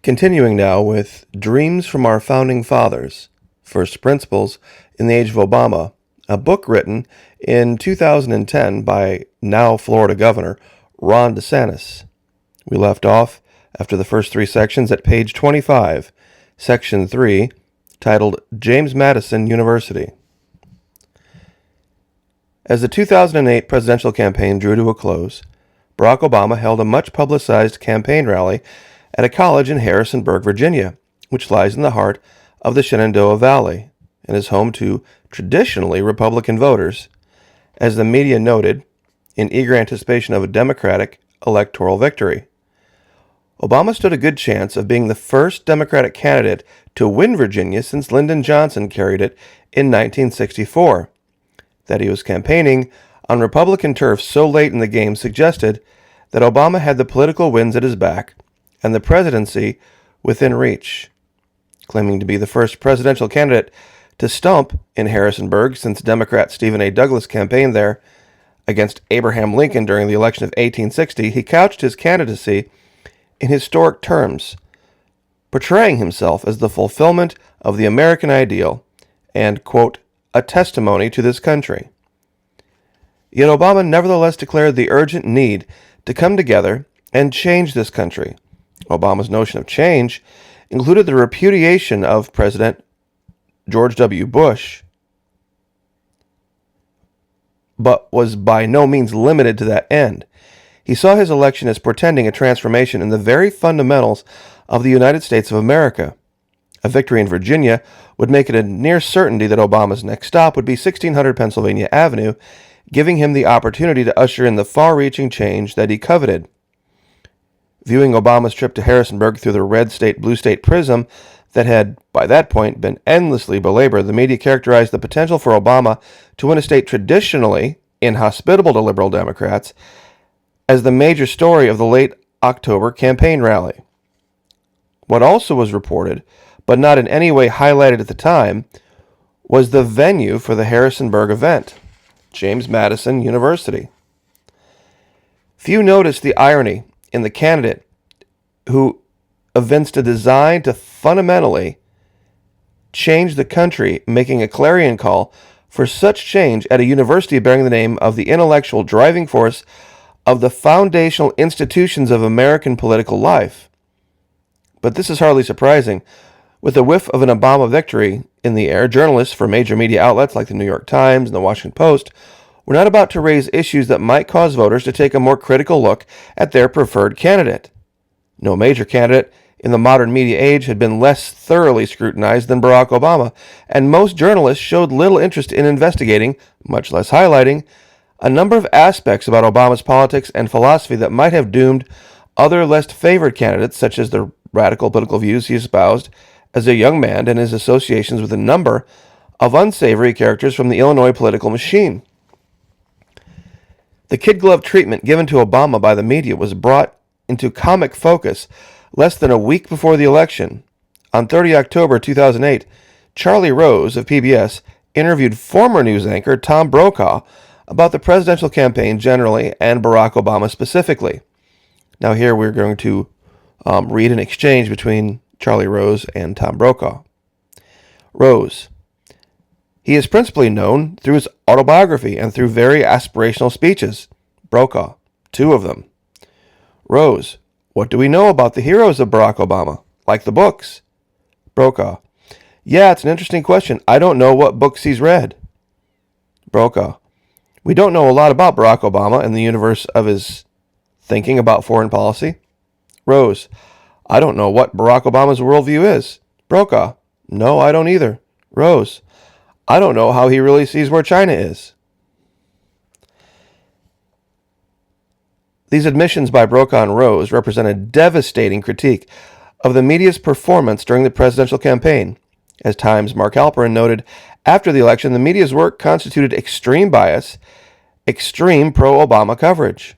Continuing now with Dreams from Our Founding Fathers, First Principles in the Age of Obama, a book written in 2010 by now Florida Governor Ron DeSantis. We left off after the first three sections at page 25, section 3, titled James Madison University. As the 2008 presidential campaign drew to a close, Barack Obama held a much-publicized campaign rally at a college in Harrisonburg, Virginia, which lies in the heart of the Shenandoah Valley and is home to traditionally Republican voters, as the media noted, in eager anticipation of a Democratic electoral victory. Obama stood a good chance of being the first Democratic candidate to win Virginia since Lyndon Johnson carried it in 1964. That he was campaigning on Republican turf so late in the game suggested that Obama had the political winds at his back and the presidency within reach. Claiming to be the first presidential candidate to stump in Harrisonburg since Democrat Stephen A. Douglas campaigned there against Abraham Lincoln during the election of 1860, he couched his candidacy in historic terms, portraying himself as the fulfillment of the American ideal and, quote, a testimony to this country. Yet Obama nevertheless declared the urgent need to come together and change this country. Obama's notion of change included the repudiation of President George W. Bush, but was by no means limited to that end. He saw his election as portending a transformation in the very fundamentals of the United States of America. A victory in Virginia would make it a near certainty that Obama's next stop would be 1600 Pennsylvania Avenue, giving him the opportunity to usher in the far-reaching change that he coveted. Viewing Obama's trip to Harrisonburg through the red state, blue state prism that had, by that point, been endlessly belabored, the media characterized the potential for Obama to win a state traditionally inhospitable to liberal Democrats as the major story of the late October campaign rally. What also was reported, but not in any way highlighted at the time, was the venue for the Harrisonburg event, James Madison University. Few noticed the irony in the candidate who evinced a design to fundamentally change the country, making a clarion call for such change at a university bearing the name of the intellectual driving force of the foundational institutions of American political life. But this is hardly surprising. With a whiff of an Obama victory in the air, journalists for major media outlets like the New York Times and the Washington Post were not about to raise issues that might cause voters to take a more critical look at their preferred candidate. No major candidate in the modern media age had been less thoroughly scrutinized than Barack Obama, and most journalists showed little interest in investigating, much less highlighting, a number of aspects about Obama's politics and philosophy that might have doomed other less favored candidates, such as the radical political views he espoused as a young man and his associations with a number of unsavory characters from the Illinois political machine. The kid-glove treatment given to Obama by the media was brought into comic focus less than a week before the election. On 30 October 2008, Charlie Rose of PBS interviewed former news anchor Tom Brokaw about the presidential campaign generally and Barack Obama specifically. Now here we're going to read an exchange between Charlie Rose and Tom Brokaw. Rose: he is principally known through his autobiography and through very aspirational speeches. Brokaw: 2 of them. Rose: what do we know about the heroes of Barack Obama? Like the books? Brokaw: yeah, it's an interesting question. I don't know what books he's read. Brokaw: we don't know a lot about Barack Obama in the universe of his thinking about foreign policy. Rose: I don't know what Barack Obama's worldview is. Brokaw: no, I don't either. Rose: I don't know how he really sees where China is. These admissions by Brokaw and Rose represent a devastating critique of the media's performance during the presidential campaign. As Times' Mark Halperin noted, after the election, the media's work constituted extreme bias, extreme pro-Obama coverage.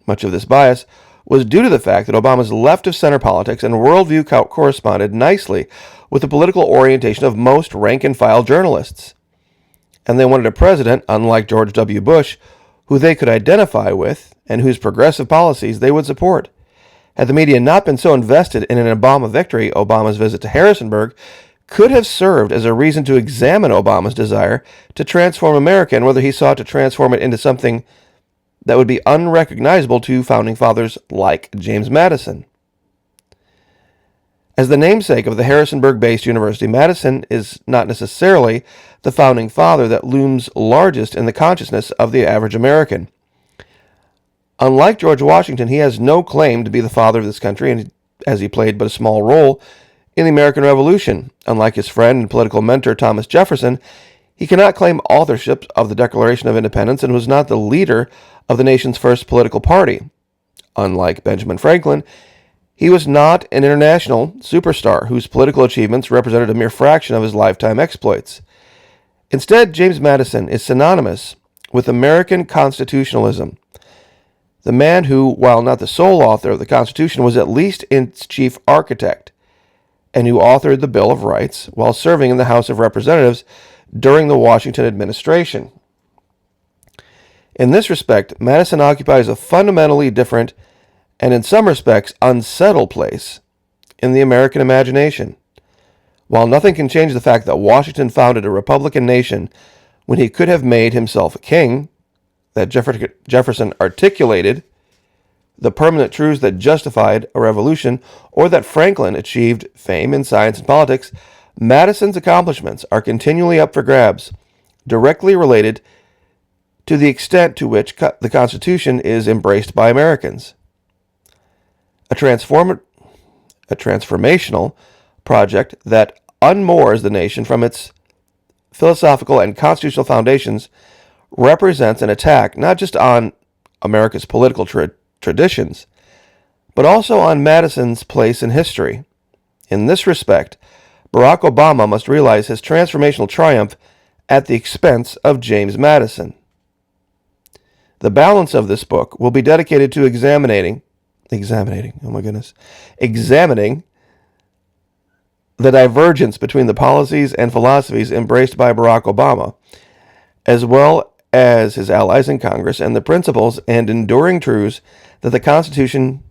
Much of this bias was due to the fact that Obama's left-of-center politics and worldview corresponded nicely with the political orientation of most rank-and-file journalists. And they wanted a president, unlike George W. Bush, who they could identify with and whose progressive policies they would support. Had the media not been so invested in an Obama victory, Obama's visit to Harrisonburg could have served as a reason to examine Obama's desire to transform America and whether he sought to transform it into something that would be unrecognizable to founding fathers like James Madison. As the namesake of the Harrisonburg-based university, Madison is not necessarily the founding father that looms largest in the consciousness of the average American. Unlike George Washington, he has no claim to be the father of this country, and as he played but a small role in the American Revolution. Unlike his friend and political mentor Thomas Jefferson, he cannot claim authorship of the Declaration of Independence and was not the leader of the nation's first political party. Unlike Benjamin Franklin, he was not an international superstar whose political achievements represented a mere fraction of his lifetime exploits. Instead, James Madison is synonymous with American constitutionalism. The man who, while not the sole author of the Constitution, was at least its chief architect, and who authored the Bill of Rights while serving in the House of Representatives during the Washington administration. In this respect, Madison occupies a fundamentally different and in some respects unsettled place in the American imagination. While nothing can change the fact that Washington founded a Republican nation when he could have made himself a king, that Jefferson articulated the permanent truths that justified a revolution, or that Franklin achieved fame in science and politics, Madison's accomplishments are continually up for grabs, directly related to the extent to which the Constitution is embraced by Americans. A transformational project that unmoors the nation from its philosophical and constitutional foundations represents an attack not just on America's political traditions, but also on Madison's place in history. In this respect, Barack Obama must realize his transformational triumph at the expense of James Madison. The balance of this book will be dedicated to examining the divergence between the policies and philosophies embraced by Barack Obama, as well as his allies in Congress, and the principles and enduring truths that the Constitution's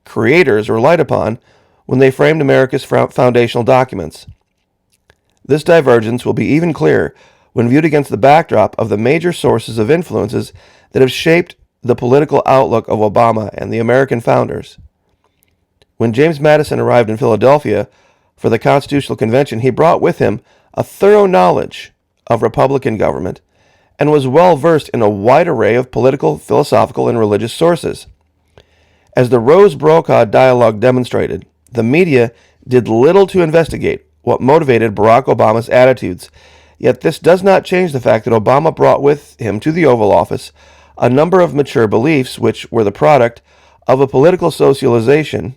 creators relied upon when they framed America's foundational documents. This divergence will be even clearer when viewed against the backdrop of the major sources of influences that have shaped the political outlook of Obama and the American founders. When James Madison arrived in Philadelphia for the Constitutional Convention, he brought with him a thorough knowledge of Republican government and was well versed in a wide array of political, philosophical, and religious sources. As the Rose-Brokaw dialogue demonstrated, the media did little to investigate what motivated Barack Obama's attitudes, yet this does not change the fact that Obama brought with him to the Oval Office a number of mature beliefs which were the product of a political socialization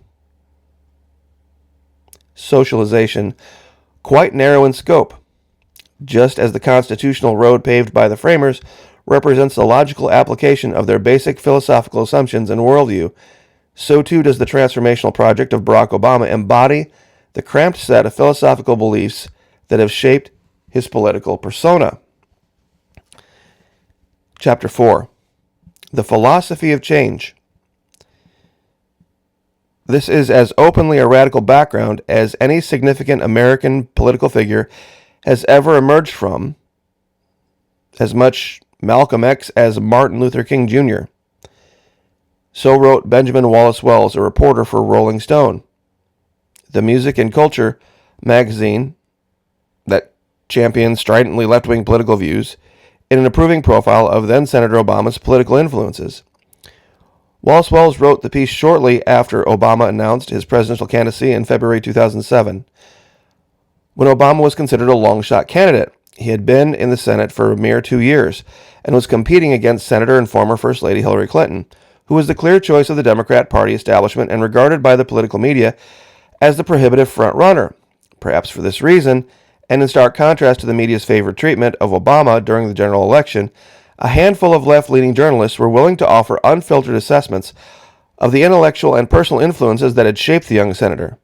quite narrow in scope. Just as the constitutional road paved by the framers represents the logical application of their basic philosophical assumptions and worldview, so too does the transformational project of Barack Obama embody the cramped set of philosophical beliefs that have shaped his political persona. Chapter 4. The Philosophy of Change. This is as openly a radical background as any significant American political figure has ever emerged from, as much Malcolm X as Martin Luther King Jr. So wrote Benjamin Wallace Wells, a reporter for Rolling Stone, the music and culture magazine that champions stridently left-wing political views, in an approving profile of then-Senator Obama's political influences. Wallace Wells wrote the piece shortly after Obama announced his presidential candidacy in February 2007. When Obama was considered a long-shot candidate, he had been in the Senate for a mere 2 years and was competing against Senator and former First Lady Hillary Clinton, who was the clear choice of the Democrat Party establishment and regarded by the political media as the prohibitive front-runner. Perhaps for this reason, and in stark contrast to the media's favored treatment of Obama during the general election, a handful of left-leaning journalists were willing to offer unfiltered assessments of the intellectual and personal influences that had shaped the young senator.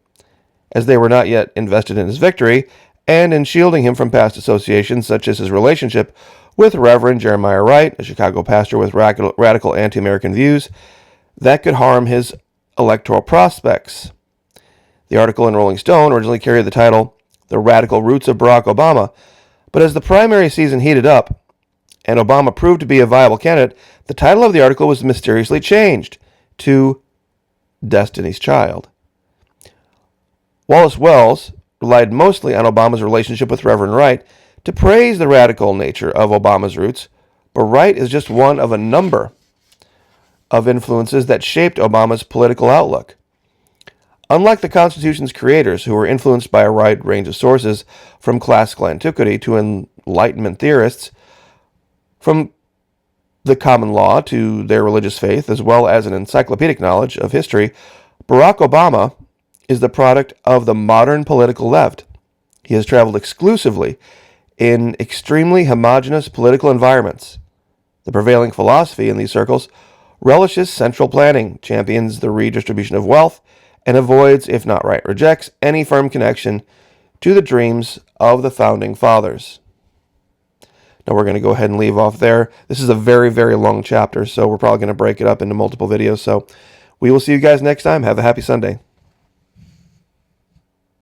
As they were not yet invested in his victory, and in shielding him from past associations such as his relationship with Reverend Jeremiah Wright, a Chicago pastor with radical anti-American views, that could harm his electoral prospects. The article in Rolling Stone originally carried the title, The Radical Roots of Barack Obama, but as the primary season heated up and Obama proved to be a viable candidate, the title of the article was mysteriously changed to Destiny's Child. Wallace Wells relied mostly on Obama's relationship with Reverend Wright to praise the radical nature of Obama's roots, but Wright is just one of a number of influences that shaped Obama's political outlook. Unlike the Constitution's creators, who were influenced by a wide range of sources, from classical antiquity to Enlightenment theorists, from the common law to their religious faith, as well as an encyclopedic knowledge of history, Barack Obama is the product of the modern political left. He has traveled exclusively in extremely homogeneous political environments. The prevailing philosophy in these circles relishes central planning, champions the redistribution of wealth, and avoids, if not right, rejects any firm connection to the dreams of the Founding Fathers. Now we're going to go ahead and leave off there. This is a very, very long chapter, so we're probably going to break it up into multiple videos. So we will see you guys next time. Have a happy Sunday.